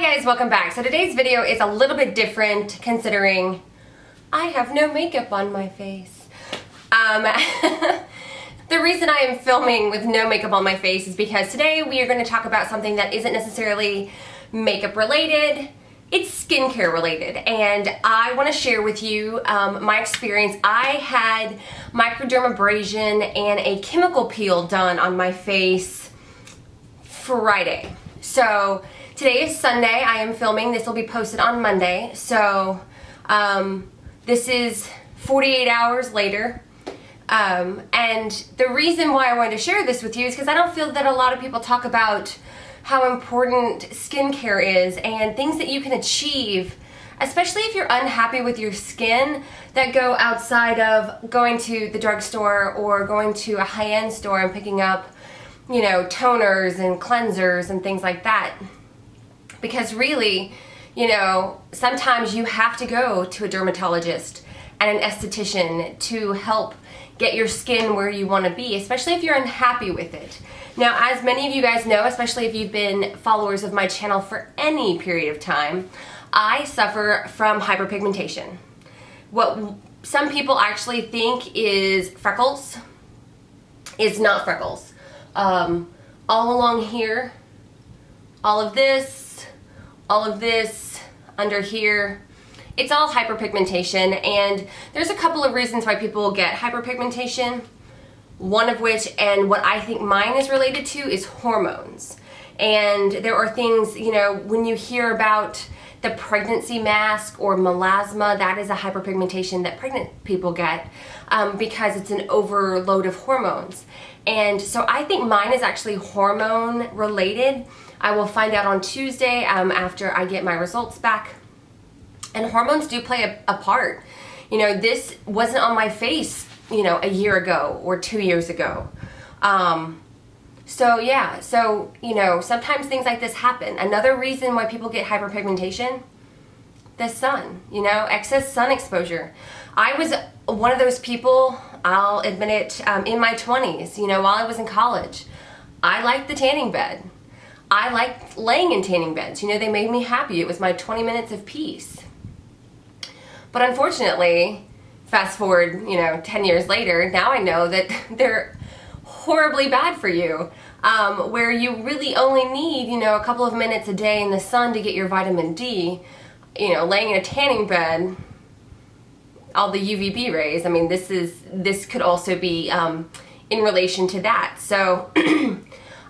Hi guys, welcome back. So today's video is a little bit different considering I have no makeup on my face. The reason I am filming with no makeup on my face is because today we are going to talk about something that isn't necessarily makeup related. It's skincare related, and I want to share with you my experience. I had microdermabrasion and a chemical peel done on my face Friday. So today is Sunday. I am filming. This will be posted on Monday. So this is 48 hours later. And the reason why I wanted to share this with you is because I don't feel that a lot of people talk about how important skincare is and things that you can achieve, especially if you're unhappy with your skin, that go outside of going to the drugstore or going to a high-end store and picking up, you know, toners and cleansers and things like that. Because really, you know, sometimes you have to go to a dermatologist and an esthetician to help get your skin where you want to be, especially if you're unhappy with it. Now, as many of you guys know, especially if you've been followers of my channel for any period of time, I suffer from hyperpigmentation. What some people actually think is freckles is not freckles. All along here, all of this, under here, it's all hyperpigmentation, and there's a couple of reasons why people get hyperpigmentation. One of which, and what I think mine is related to, is hormones. And there are things, you know, when you hear about the pregnancy mask or melasma, that is a hyperpigmentation that pregnant people get because it's an overload of hormones. And so I think mine is actually hormone related. I will find out on Tuesday after I get my results back. And hormones do play a part. You know, this wasn't on my face, you know, a year ago or 2 years ago. So yeah, so, you know, sometimes things like this happen. Another reason why people get hyperpigmentation, the sun, you know, excess sun exposure. I was one of those people, I'll admit it, in my 20s, you know, while I was in college. I liked the tanning bed. I liked laying in tanning beds. You know, they made me happy. It was my 20 minutes of peace. But unfortunately, fast forward, you know, 10 years later, now I know that they're horribly bad for you, where you really only need, you know, a couple of minutes a day in the sun to get your vitamin D. You know, laying in a tanning bed, all the UVB rays, I mean, this could also be in relation to that. So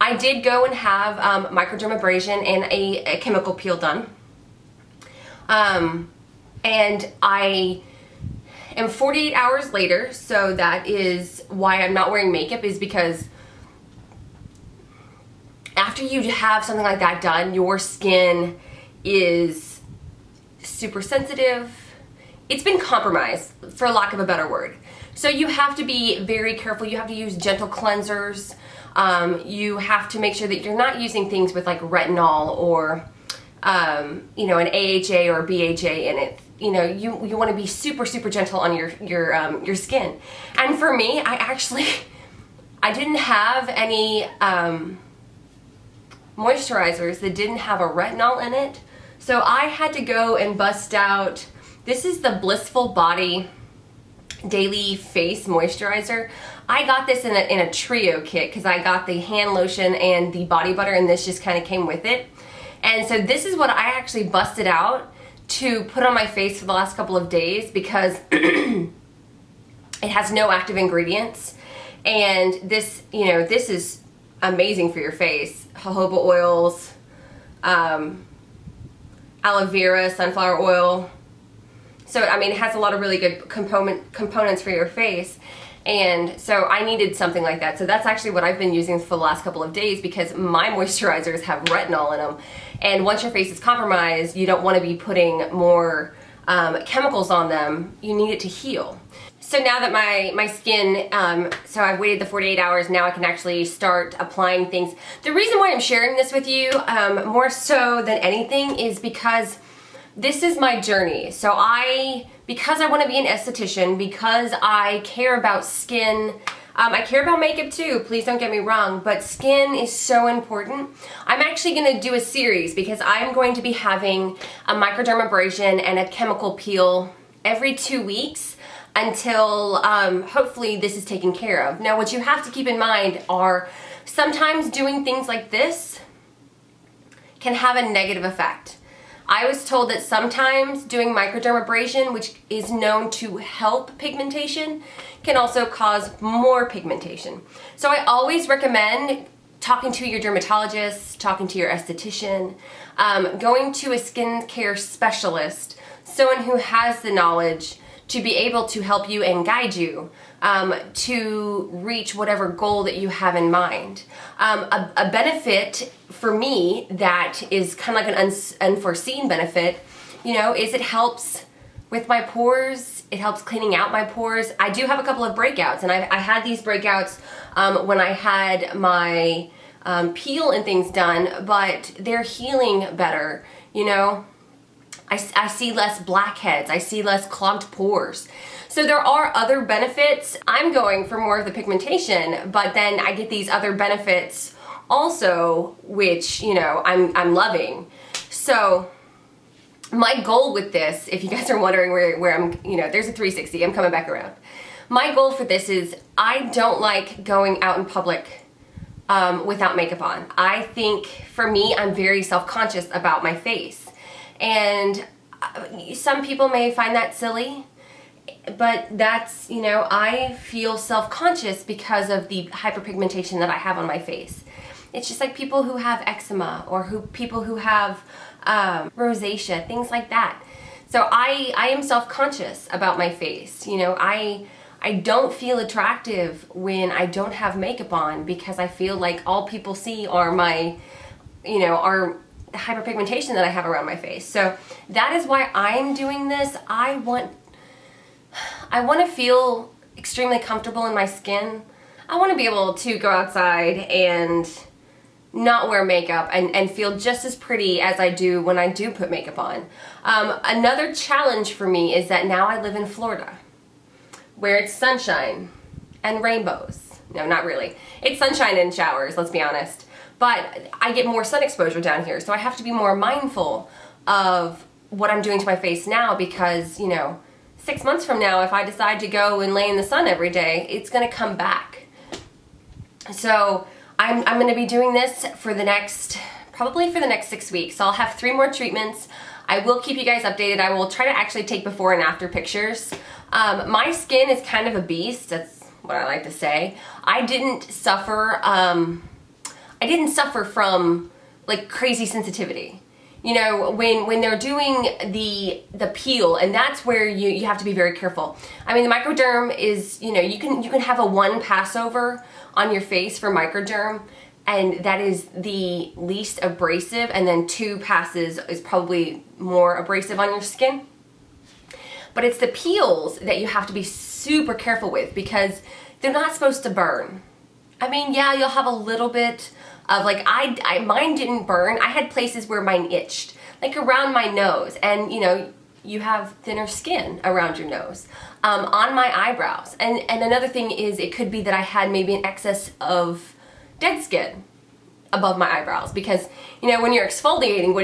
I did go and have microdermabrasion and a chemical peel done. And I am 48 hours later, so that is why I'm not wearing makeup, is because after you have something like that done, your skin is super sensitive. It's been compromised, for lack of a better word. So you have to be very careful. You have to use gentle cleansers. You have to make sure that you're not using things with like retinol or you know, an AHA or BHA in it. You know, you want to be super gentle on your skin. And for me, I didn't have any moisturizers that didn't have a retinol in it. So I had to go and bust out, this is the Blissful Body Daily Face Moisturizer. I got this in a trio kit because I got the hand lotion and the body butter, and this just kind of came with it. And so this is what I actually busted out to put on my face for the last couple of days because it has no active ingredients. And this, you know, this is amazing for your face. Jojoba oils, aloe vera, sunflower oil. So, I mean, it has a lot of really good components for your face. And so I needed something like that. So that's actually what I've been using for the last couple of days because my moisturizers have retinol in them. And once your face is compromised, you don't want to be putting more chemicals on them. You need it to heal. So now that my skin, so I've waited the 48 hours, now I can actually start applying things. The reason why I'm sharing this with you, more so than anything, is because this is my journey. So because I want to be an esthetician, because I care about skin I care about makeup too, please don't get me wrong, but skin is so important. I'm actually going to do a series because I'm going to be having a microdermabrasion and a chemical peel every 2 weeks until hopefully this is taken care of. Now what you have to keep in mind are sometimes doing things like this can have a negative effect. I was told that sometimes doing microdermabrasion, which is known to help pigmentation, can also cause more pigmentation. So I always recommend talking to your dermatologist, talking to your esthetician, going to a skincare specialist, someone who has the knowledge to be able to help you and guide you to reach whatever goal that you have in mind. A benefit for me that is kind of like an unforeseen benefit, you know, is it helps with my pores. It helps cleaning out my pores. I do have a couple of breakouts, and I had these breakouts when I had my peel and things done, but they're healing better, you know. I see less blackheads, I see less clogged pores. So there are other benefits. I'm going for more of the pigmentation, but then I get these other benefits also, which, you know, I'm loving. So my goal with this, if you guys are wondering where I'm, you know, there's a 360, I'm coming back around. My goal for this is I don't like going out in public without makeup on. I think for me, I'm very self-conscious about my face. And some people may find that silly, but that's, you know, I feel self-conscious because of the hyperpigmentation that I have on my face. It's just like people who have eczema or people who have rosacea, things like that. So I am self-conscious about my face. You know, I don't feel attractive when I don't have makeup on because I feel like all people see are my, you know, are hyperpigmentation that I have around my face. So that is why I'm doing this. I want to feel extremely comfortable in my skin. I want to be able to go outside and not wear makeup and feel just as pretty as I do when I do put makeup on. Another challenge for me is that now I live in Florida, where it's sunshine and rainbows. No, not really. It's sunshine and showers, let's be honest. But I get more sun exposure down here, so I have to be more mindful of what I'm doing to my face now because, you know, 6 months from now, if I decide to go and lay in the sun every day, it's going to come back. So I'm going to be doing this for the next, probably for the next 6 weeks. So I'll have 3 more treatments. I will keep you guys updated. I will try to actually take before and after pictures. My skin is kind of a beast. That's what I like to say. I didn't suffer from like crazy sensitivity. You know, when they're doing the peel, and that's where you have to be very careful. I mean, the microderm is, you know, you can have a 1 passover on your face for microderm, and that is the least abrasive, and then 2 passes is probably more abrasive on your skin. But it's the peels that you have to be super careful with because they're not supposed to burn. I mean, yeah, you'll have a little bit of like, mine didn't burn. I had places where mine itched, like around my nose, and you know, you have thinner skin around your nose, on my eyebrows. And another thing is it could be that I had maybe an excess of dead skin above my eyebrows because, you know, when you're exfoliating, what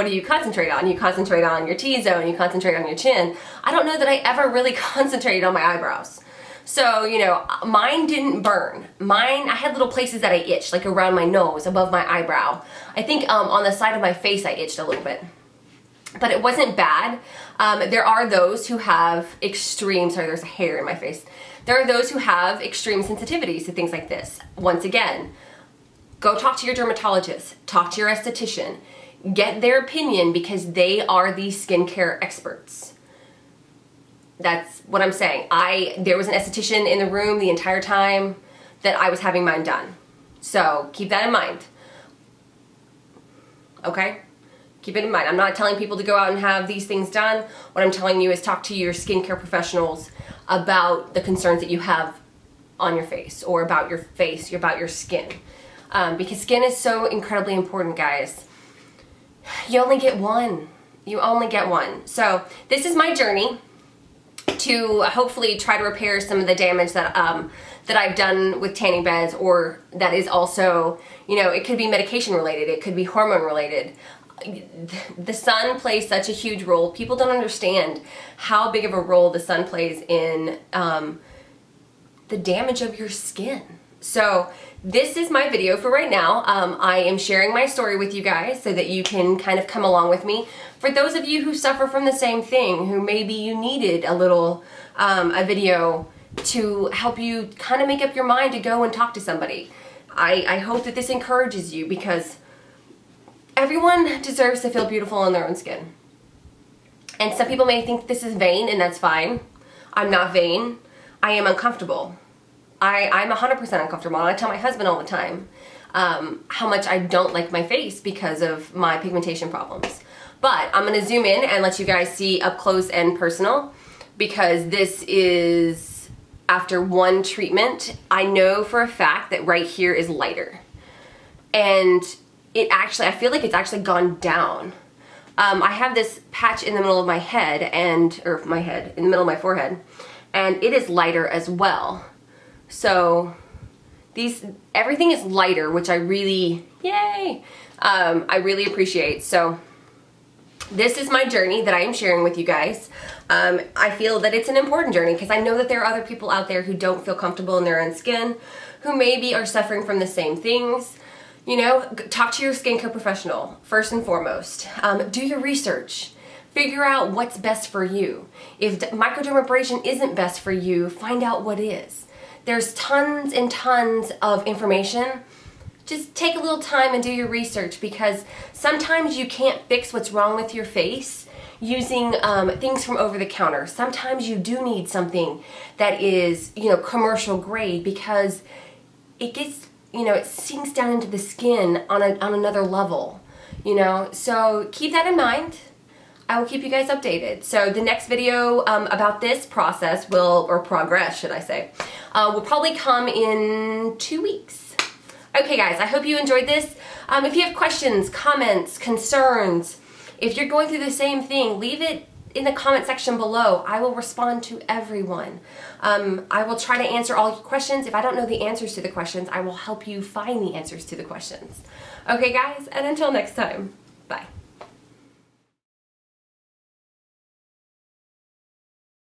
do you concentrate on? You concentrate on your T-zone, you concentrate on your chin. I don't know that I ever really concentrated on my eyebrows. So, you know, mine didn't burn. Mine, I had little places that I itched, like around my nose, above my eyebrow. I think on the side of my face I itched a little bit. But it wasn't bad. There are those who have extreme, sorry, there's a hair in my face. There are those who have extreme sensitivities to things like this. Once again, go talk to your dermatologist, talk to your esthetician, get their opinion because they are the skincare experts. That's what I'm saying. There was an esthetician in the room the entire time that I was having mine done. So keep that in mind. Okay? Keep it in mind. I'm not telling people to go out and have these things done. What I'm telling you is talk to your skincare professionals about the concerns that you have on your face or about your face, about your skin. Because skin is so incredibly important, guys. You only get one. You only get one. So this is my journey. to hopefully try to repair some of the damage that that I've done with tanning beds, or that is also, you know, it could be medication related, it could be hormone related. The sun plays such a huge role. People don't understand how big of a role the sun plays in the damage of your skin. So this is my video for right now. I am sharing my story with you guys so that you can kind of come along with me. For those of you who suffer from the same thing, who maybe you needed a little, a video to help you kind of make up your mind to go and talk to somebody. I hope that this encourages you, because everyone deserves to feel beautiful in their own skin. And some people may think this is vain, and that's fine. I'm not vain. I am uncomfortable. I'm 100% uncomfortable, and I tell my husband all the time how much I don't like my face because of my pigmentation problems. But I'm going to zoom in and let you guys see up close and personal, because this is after one treatment. I know for a fact that right here is lighter. And it actually, I feel like it's actually gone down. I have this patch in the middle of my head, in the middle of my forehead, and it is lighter as well. So everything is lighter, which I really, yay, I really appreciate. So this is my journey that I am sharing with you guys. I feel that it's an important journey because I know that there are other people out there who don't feel comfortable in their own skin, who maybe are suffering from the same things. You know, talk to your skincare professional first and foremost. Do your research. Figure out what's best for you. If microdermabrasion isn't best for you, find out what is. There's tons and tons of information. Just take a little time and do your research, because sometimes you can't fix what's wrong with your face using things from over the counter. Sometimes you do need something that is, you know, commercial grade, because it gets, you know, it sinks down into the skin on another level, you know. So keep that in mind. I will keep you guys updated. So the next video about this process or progress, should I say, will probably come in 2 weeks. Okay guys, I hope you enjoyed this. If you have questions, comments, concerns, if you're going through the same thing, leave it in the comment section below. I will respond to everyone. I will try to answer all your questions. If I don't know the answers to the questions, I will help you find the answers to the questions. Okay guys, and until next time, bye.